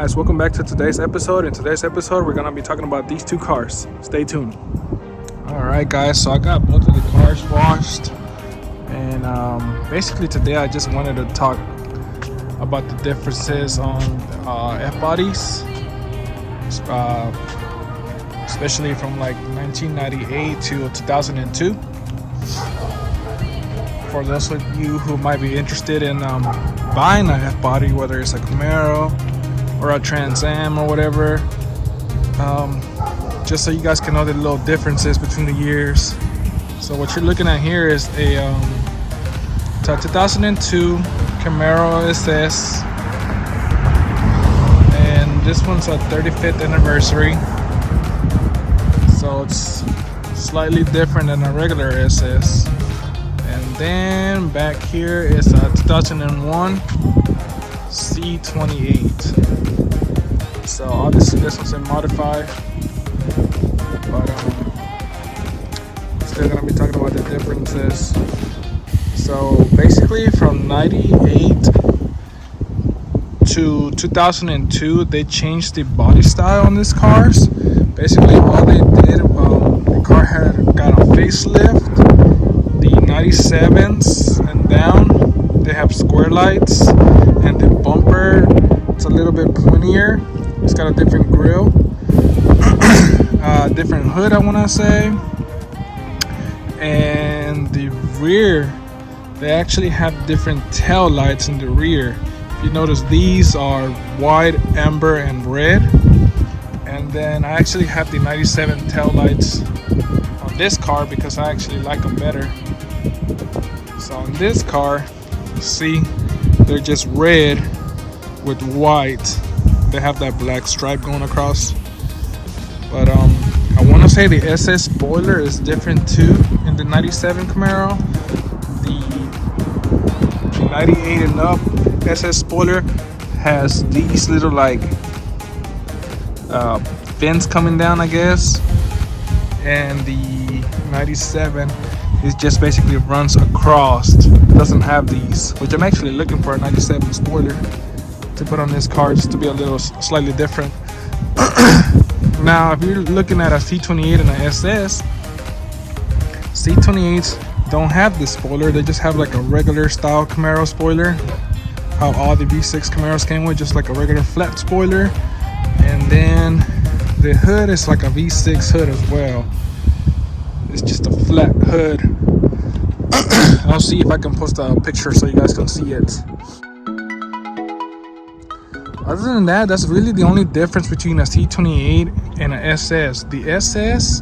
guys, welcome back to today's episode. In today's episode, we're gonna be talking about these two cars. Stay tuned. All right, guys. So I got both of the cars washed, and basically today I just wanted to talk about the differences on f-bodies, especially from like 1998 to 2002. For those of you who might be interested in buying a f-body, whether it's a Camaro or a Trans Am or whatever, just so you guys can know the little differences between the years. So what you're looking at here is a 2002 Camaro SS, and this one's a 35th anniversary, so it's slightly different than a regular SS. And then back here is a 2001 Z28. So obviously this one's a modified, but still gonna be talking about the differences. So basically from 98 to 2002, they changed the body style on these cars. Basically all they did, the car got a facelift. The 97s and down, they have square lights, and the bumper, it's a little bit pointier. It's got a different grille, different hood, I want to say. And the rear, they actually have different tail lights in the rear. If you notice, these are white, amber, and red. And then I actually have the 97 tail lights on this car because I actually like them better. So on this car, see, they're just red with white. They have that black stripe going across. But I want to say the SS spoiler is different too in the 97 Camaro. The 98 and up SS spoiler has these little like fins coming down, I guess. And the 97 it just basically runs across. It doesn't have these, which I'm actually looking for a 97 spoiler to put on this car just to be a little slightly different. Now, if you're looking at a Z28 and a SS, Z28s don't have this spoiler. They just have like a regular style Camaro spoiler. How all the V6 Camaros came with, just like a regular flat spoiler. And then the hood is like a V6 hood as well. It's just a flat hood. I'll see if I can post a picture so you guys can see it. Other than that, that's really the only difference between a Z28 and an SS. The SS,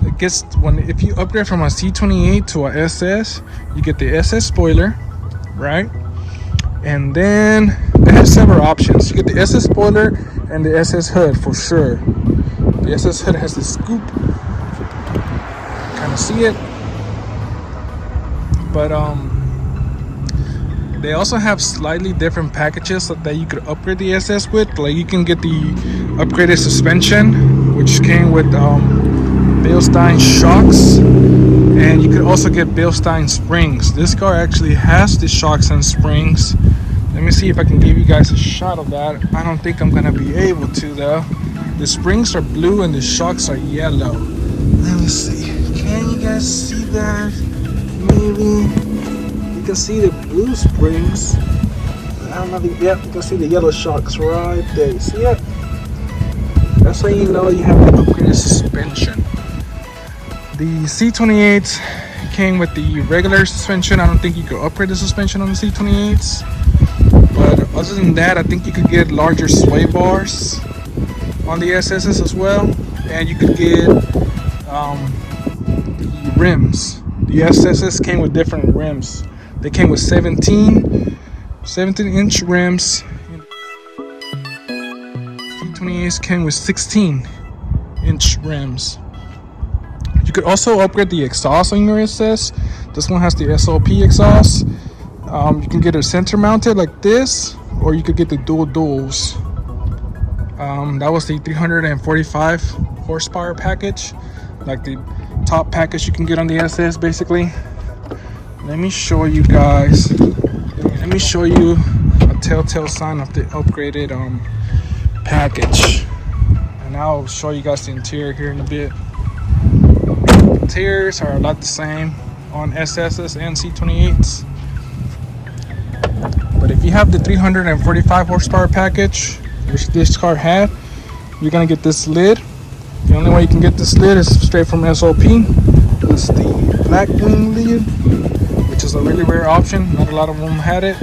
it gets if you upgrade from a Z28 to a SS, you get the SS spoiler, right? And then they have several options. You get the SS spoiler and the SS hood for sure. The SS hood has the scoop. Kind of see it, but they also have slightly different packages that you could upgrade the SS with. Like you can get the upgraded suspension, which came with Bilstein shocks, and you could also get Bilstein springs. This car actually has the shocks and springs. Let me see if I can give you guys a shot of that. I don't think I'm gonna be able to though. The springs are blue and the shocks are yellow. Let me see. Can you guys see that? Maybe you can see the blue springs. I don't know. Yep, you can see the yellow shocks right there. You see it? That's how you know you have the upgraded suspension. The C28s came with the regular suspension. I don't think you could upgrade the suspension on the C28s. But other than that, I think you could get larger sway bars on the SSs as well, and you could get the rims. The SSs came with different rims. They came with 17-inch rims. C28s came with 16-inch rims. You could also upgrade the exhaust on your SS. This one has the SOP exhaust. You can get it center mounted like this, or you could get the duals. That was the 345 horsepower package, like the top package you can get on the SS basically. Let me show you guys. Let me show you a telltale sign of the upgraded package. And I'll show you guys the interior here in a bit. Interiors are a lot the same on SS's and C28s. But if you have the 345 horsepower package, which this car had, you're gonna get this lid. The only way you can get this lid is straight from SOP. It's the black wing lid, which is a really rare option. Not a lot of them had it.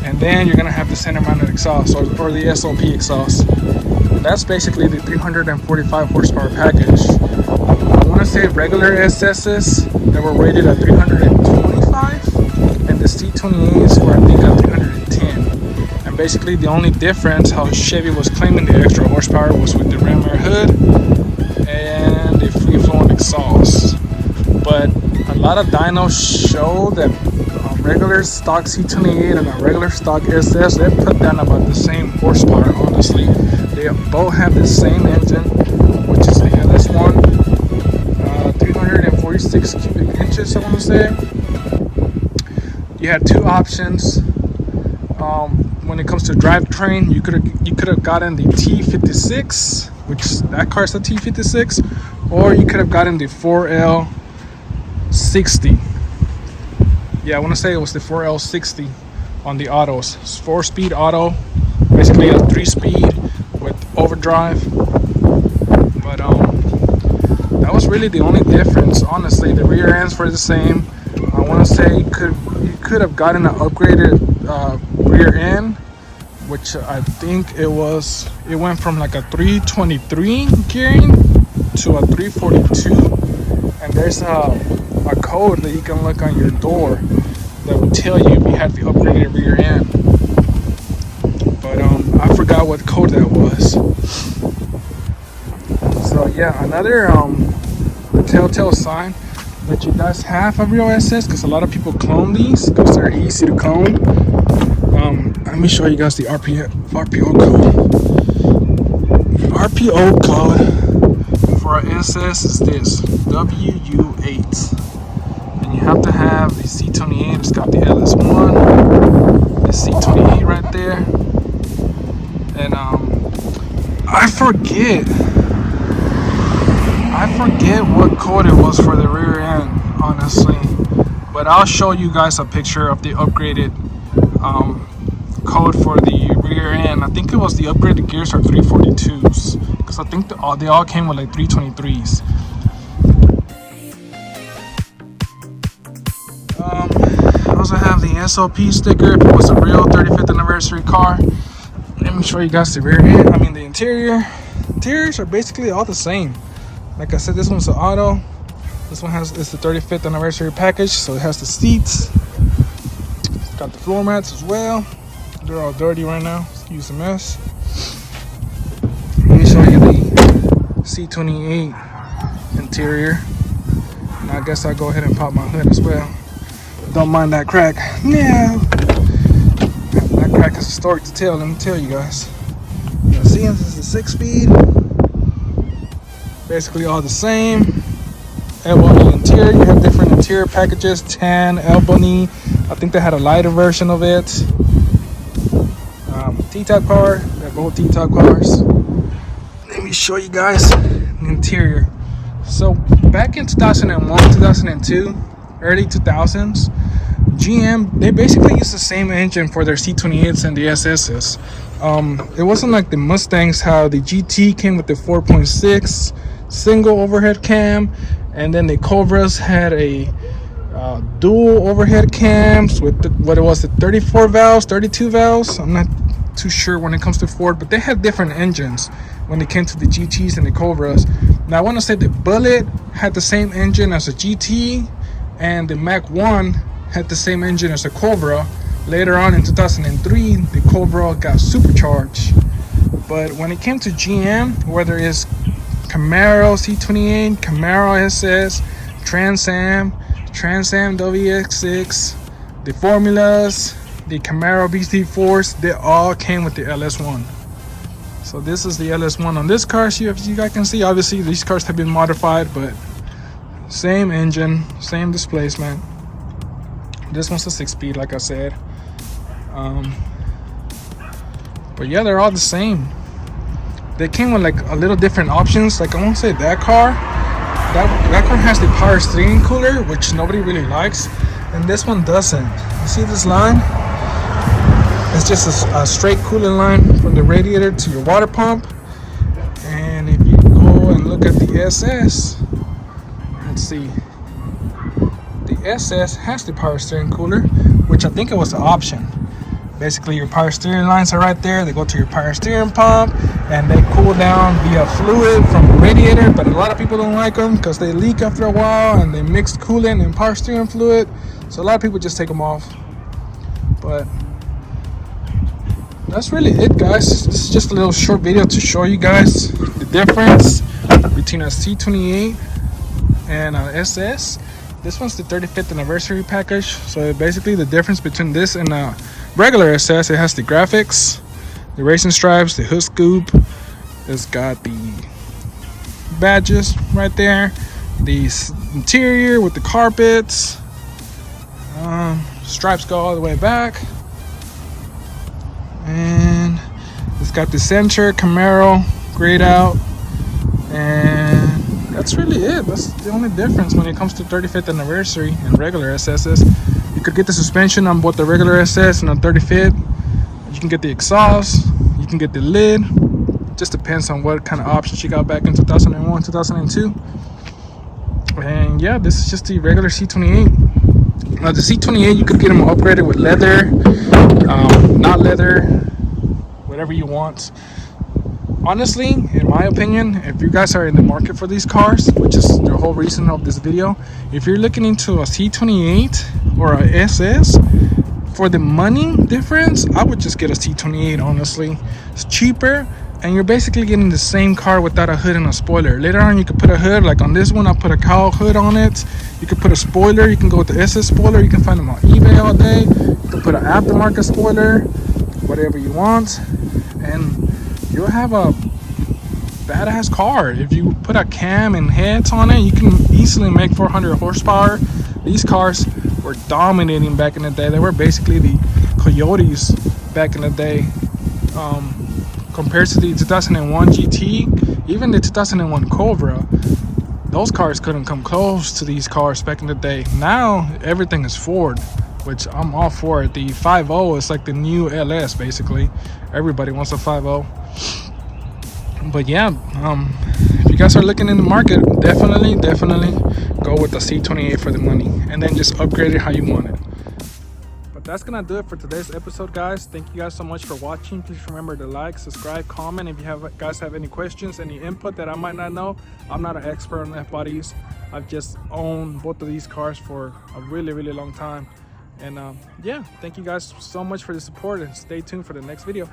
And then you're gonna have the center mounted exhaust, or the SOP exhaust. And that's basically the 345 horsepower package. I want to say regular SS's that were rated at 325, and the C28s were I think at 310. And basically the only difference how Chevy was claiming the extra horsepower was with the ram air hood and the free flowing exhaust. But a lot of dynos show that regular stock C28 and a regular stock SS, they put down about the same horsepower. Honestly, they both have the same engine, which is the LS1, 346 cubic inches, I want to say. You had two options. When it comes to drivetrain, you could have gotten the T56, which that car's a T56, or you could have gotten the 4L60. Yeah, I want to say it was the 4L60 on the autos. It's 4-speed auto, basically a 3-speed with overdrive. But that was really the only difference. Honestly, the rear ends were the same. I want to say you could have gotten an upgraded rear end, which I think it went from like a 323 gearing to a 342, and there's a code that you can look on your door that will tell you if you had the upgraded rear end. But I forgot what code that was. So yeah, another telltale sign that you guys have a real SS, because a lot of people clone these because they're easy to clone. Let me show you guys the RPO code. The RPO code for our SS is this, WU8. You have to have the C28. It's got the LS1, the C28 right there, and I forget what code it was for the rear end, honestly, but I'll show you guys a picture of the upgraded code for the rear end. I think it was the upgraded gears are 342s, because I think they all came with like 323s. I also have the SOP sticker if it was a real 35th anniversary car. Let me show you guys the rear end. I mean the interior. Interiors are basically all the same. Like I said, this one's an auto. This one it's the 35th anniversary package, so it has the seats. It's got the floor mats as well. They're all dirty right now. Excuse the mess. Let me show you the C28 interior. And I guess I'll go ahead and pop my hood as well. Don't mind that crack. Yeah. That crack has a story to tell, let me tell you guys. You see, this is a 6-speed. Basically all the same. Ebony interior. You have different interior packages. Tan, ebony. I think they had a lighter version of it. T-type car. They're both T-type cars. Let me show you guys the interior. So back in 2001, 2002, early 2000s, GM, they basically used the same engine for their C28s and the SS's. It wasn't like the Mustangs, how the GT came with the 4.6 single overhead cam, and then the Cobras had a dual overhead cams with the 34 valves, 32 valves. I'm not too sure when it comes to Ford, but they had different engines when it came to the GTs and the Cobras. Now I want to say the Bullet had the same engine as a GT, and the Mach 1 had the same engine as a Cobra. Later on in 2003, the Cobra got supercharged. But when it came to GM, whether it's Camaro C28, Camaro SS, Trans Am WX6, the Formulas, the Camaro BT4s, they all came with the LS1. So this is the LS1 on this car. So you guys can see, obviously these cars have been modified, but same engine, same displacement. This one's a 6-speed, like I said. But yeah, they're all the same. they came with like a little different options. Like I won't say that car. That car has the power steering cooler, which nobody really likes, and this one doesn't. You see this line? It's just a straight cooling line from the radiator to your water pump. And if you go and look at the SS, let's see. The SS has the power steering cooler, which I think it was an option. Basically, your power steering lines are right there. They go to your power steering pump, and they cool down via fluid from the radiator. But a lot of people don't like them because they leak after a while, and they mix coolant and power steering fluid. So a lot of people just take them off. But that's really it, guys. This is just a little short video to show you guys the difference between a Z28 and an SS. This one's the 35th anniversary package. So basically the difference between this and a regular SS, it has the graphics, the racing stripes, the hood scoop. It's got the badges right there, the interior with the carpets. Stripes go all the way back. And it's got the center Camaro grayed out. And that's really it. That's the only difference when it comes to 35th anniversary and regular SSs. You could get the suspension on both the regular SS and on 35th. You can get the exhaust. You can get the lid. It just depends on what kind of options you got back in 2001, 2002. And yeah, this is just the regular Z28. Now the Z28, you could get them upgraded with leather, not leather, whatever you want. Honestly, in my opinion, if you guys are in the market for these cars, which is the whole reason of this video, if you're looking into a Z28 or a SS, for the money difference, I would just get a Z28, honestly. It's cheaper, and you're basically getting the same car without a hood and a spoiler. Later on, you could put a hood, like on this one, I put a cowl hood on it. You could put a spoiler, you can go with the SS spoiler, you can find them on eBay all day. You can put an aftermarket spoiler, whatever you want, and you'll have a badass car. If you put a cam and heads on it, you can easily make 400 horsepower. These cars were dominating back in the day. They were basically the Coyotes back in the day. Compared to the 2001 GT, even the 2001 Cobra, those cars couldn't come close to these cars back in the day. Now everything is Ford, which I'm all for it. The 5.0 is like the new LS, basically. Everybody wants a 5.0. But yeah, if you guys are looking in the market, definitely go with the Z28 for the money, and then just upgrade it how you want it. But that's gonna do it for today's episode, guys. Thank you guys so much for watching. Please remember to like, subscribe, comment. If you guys have any questions, any input that I might not know, I'm not an expert on F-bodies. I've just owned both of these cars for a really long time. And yeah, thank you guys so much for the support, and stay tuned for the next video.